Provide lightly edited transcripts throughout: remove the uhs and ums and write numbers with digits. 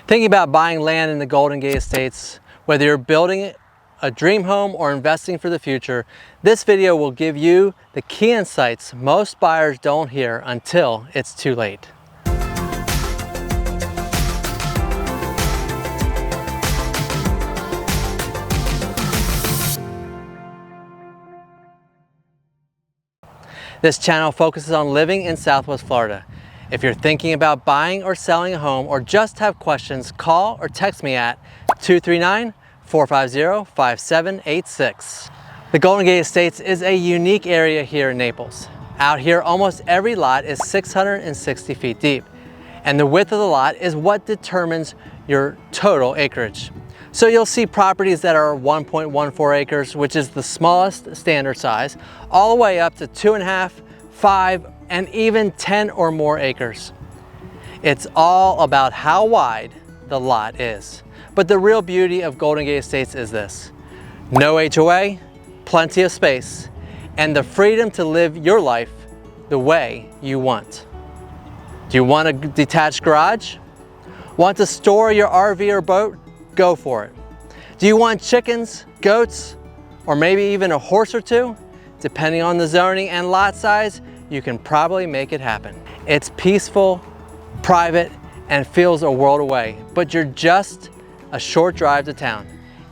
Thinking about buying land in the Golden Gate Estates, whether you're building a dream home or investing for the future, this video will give you the key insights most buyers don't hear until it's too late. This channel focuses on living in Southwest Florida. If you're thinking about buying or selling a home or just have questions, call or text me at 239-450-5786. The Golden Gate Estates is a unique area here in Naples. Out here, almost every lot is 660 feet deep, and the width of the lot is what determines your total acreage. So you'll see properties that are 1.14 acres, which is the smallest standard size, all the way up to 2.5, 5, and even 10 or more acres. It's all about how wide the lot is. But the real beauty of Golden Gate Estates is this: no HOA, plenty of space, and the freedom to live your life the way you want. Do you want a detached garage? Want to store your RV or boat? Go for it. Do you want chickens, goats, or maybe even a horse or two? Depending on the zoning and lot size, you can probably make it happen. It's peaceful, private, and feels a world away, but you're just a short drive to town.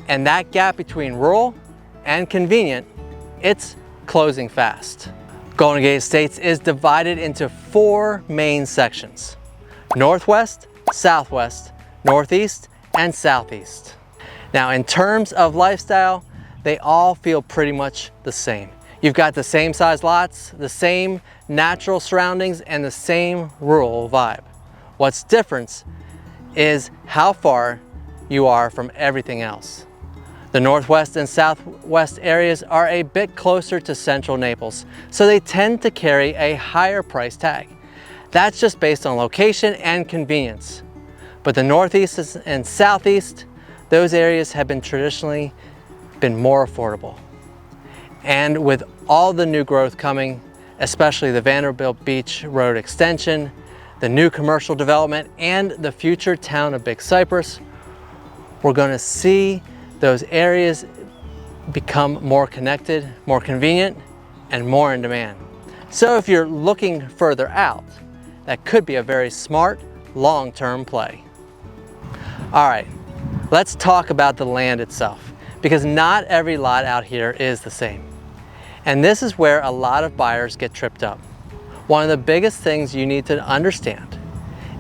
And that gap between rural and convenient, it's closing fast. Golden Gate Estates is divided into 4 main sections: Northwest, Southwest, Northeast, and Southeast. Now, in terms of lifestyle, they all feel pretty much the same. You've got the same size lots, the same natural surroundings, and the same rural vibe. What's different is how far you are from everything else. The Northwest and Southwest areas are a bit closer to central Naples, so they tend to carry a higher price tag. That's just based on location and convenience. But the Northeast and Southeast, those areas have traditionally been more affordable. And with all the new growth coming, especially the Vanderbilt Beach Road extension, the new commercial development, and the future town of Big Cypress, we're going to see those areas become more connected, more convenient, and more in demand. So if you're looking further out, that could be a very smart, long-term play. All right, let's talk about the land itself, because not every lot out here is the same. And this is where a lot of buyers get tripped up. One of the biggest things you need to understand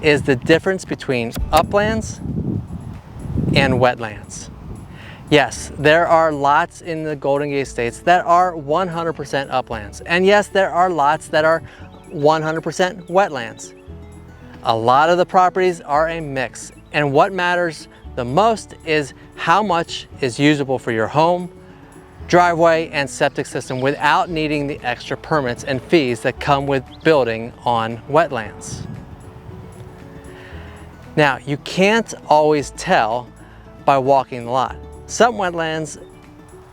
is the difference between uplands and wetlands. Yes, there are lots in the Golden Gate Estates that are 100% uplands. And yes, there are lots that are 100% wetlands. A lot of the properties are a mix, and what matters the most is how much is usable for your home, driveway, and septic system without needing the extra permits and fees that come with building on wetlands. Now, you can't always tell by walking the lot. Some wetlands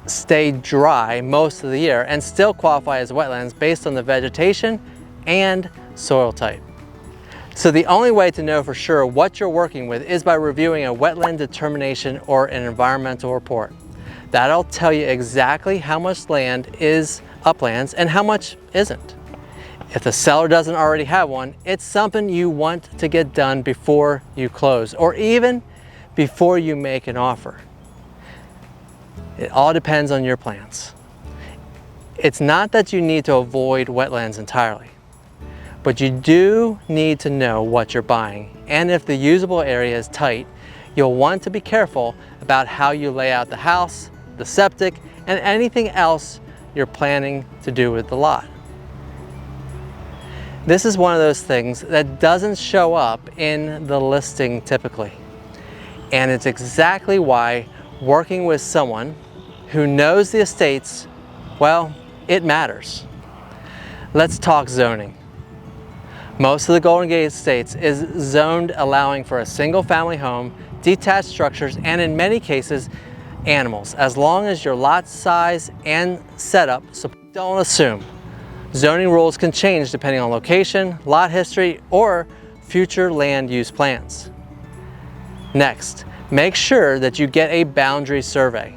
stay dry most of the year and still qualify as wetlands based on the vegetation and soil type. So the only way to know for sure what you're working with is by reviewing a wetland determination or an environmental report. That'll tell you exactly how much land is uplands and how much isn't. If the seller doesn't already have one, it's something you want to get done before you close, or even before you make an offer. It all depends on your plans. It's not that you need to avoid wetlands entirely, but you do need to know what you're buying. And if the usable area is tight, you'll want to be careful about how you lay out the house, the septic, and anything else you're planning to do with the lot. This is one of those things that doesn't show up in the listing typically. And it's exactly why working with someone who knows the estates, well, it matters. Let's talk zoning. Most of the Golden Gate Estates is zoned allowing for a single family home, detached structures, and in many cases, animals, as long as your lot size and setup. So don't assume. Zoning rules can change depending on location, lot history, or future land use plans. Next, make sure that you get a boundary survey.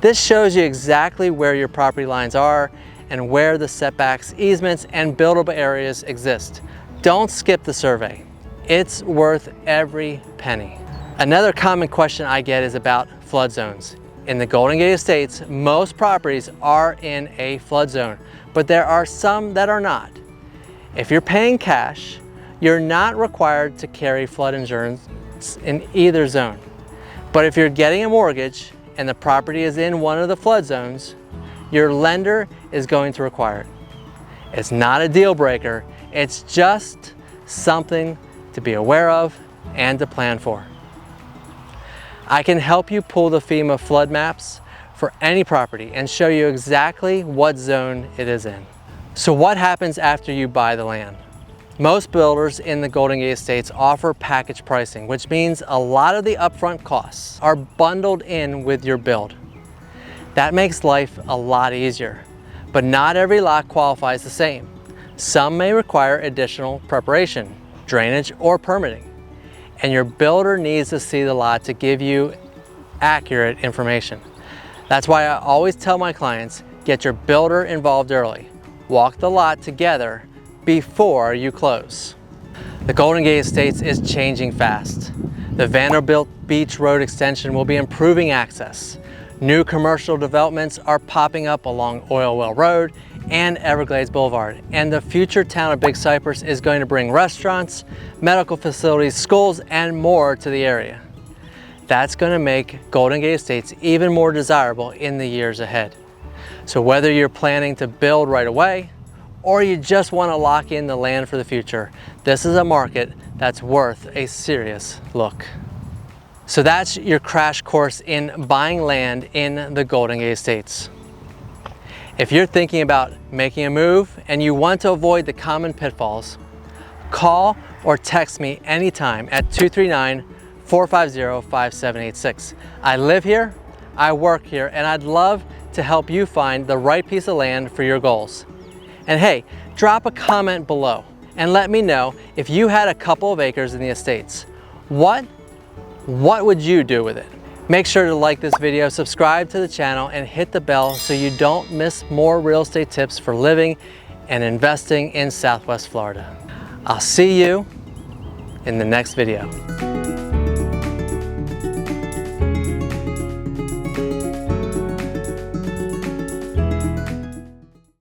This shows you exactly where your property lines are and where the setbacks, easements, and buildable areas exist. Don't skip the survey. It's worth every penny. Another common question I get is about flood zones. In the Golden Gate Estates, most properties are in a flood zone, but there are some that are not. If you're paying cash, you're not required to carry flood insurance in either zone. But if you're getting a mortgage and the property is in one of the flood zones, your lender is going to require it. It's not a deal breaker, it's just something to be aware of and to plan for. I can help you pull the FEMA flood maps for any property and show you exactly what zone it is in. So what happens after you buy the land? Most builders in the Golden Gate Estates offer package pricing, which means a lot of the upfront costs are bundled in with your build. That makes life a lot easier, but not every lot qualifies the same. Some may require additional preparation, drainage, or permitting, and your builder needs to see the lot to give you accurate information. That's why I always tell my clients, get your builder involved early. Walk the lot together before you close. The Golden Gate Estates is changing fast. The Vanderbilt Beach Road extension will be improving access. New commercial developments are popping up along Oil Well Road and Everglades Boulevard. And the future town of Big Cypress is going to bring restaurants, medical facilities, schools, and more to the area. That's going to make Golden Gate Estates even more desirable in the years ahead. So whether you're planning to build right away, or you just want to lock in the land for the future, this is a market that's worth a serious look. So that's your crash course in buying land in the Golden Gate Estates. If you're thinking about making a move and you want to avoid the common pitfalls, call or text me anytime at 239-450-5786. I live here, I work here, and I'd love to help you find the right piece of land for your goals. And hey, drop a comment below and let me know if you had a couple of acres in the estates. What would you do with it? Make sure to like this video, subscribe to the channel, and hit the bell so you don't miss more real estate tips for living and investing in Southwest Florida. I'll see you in the next video.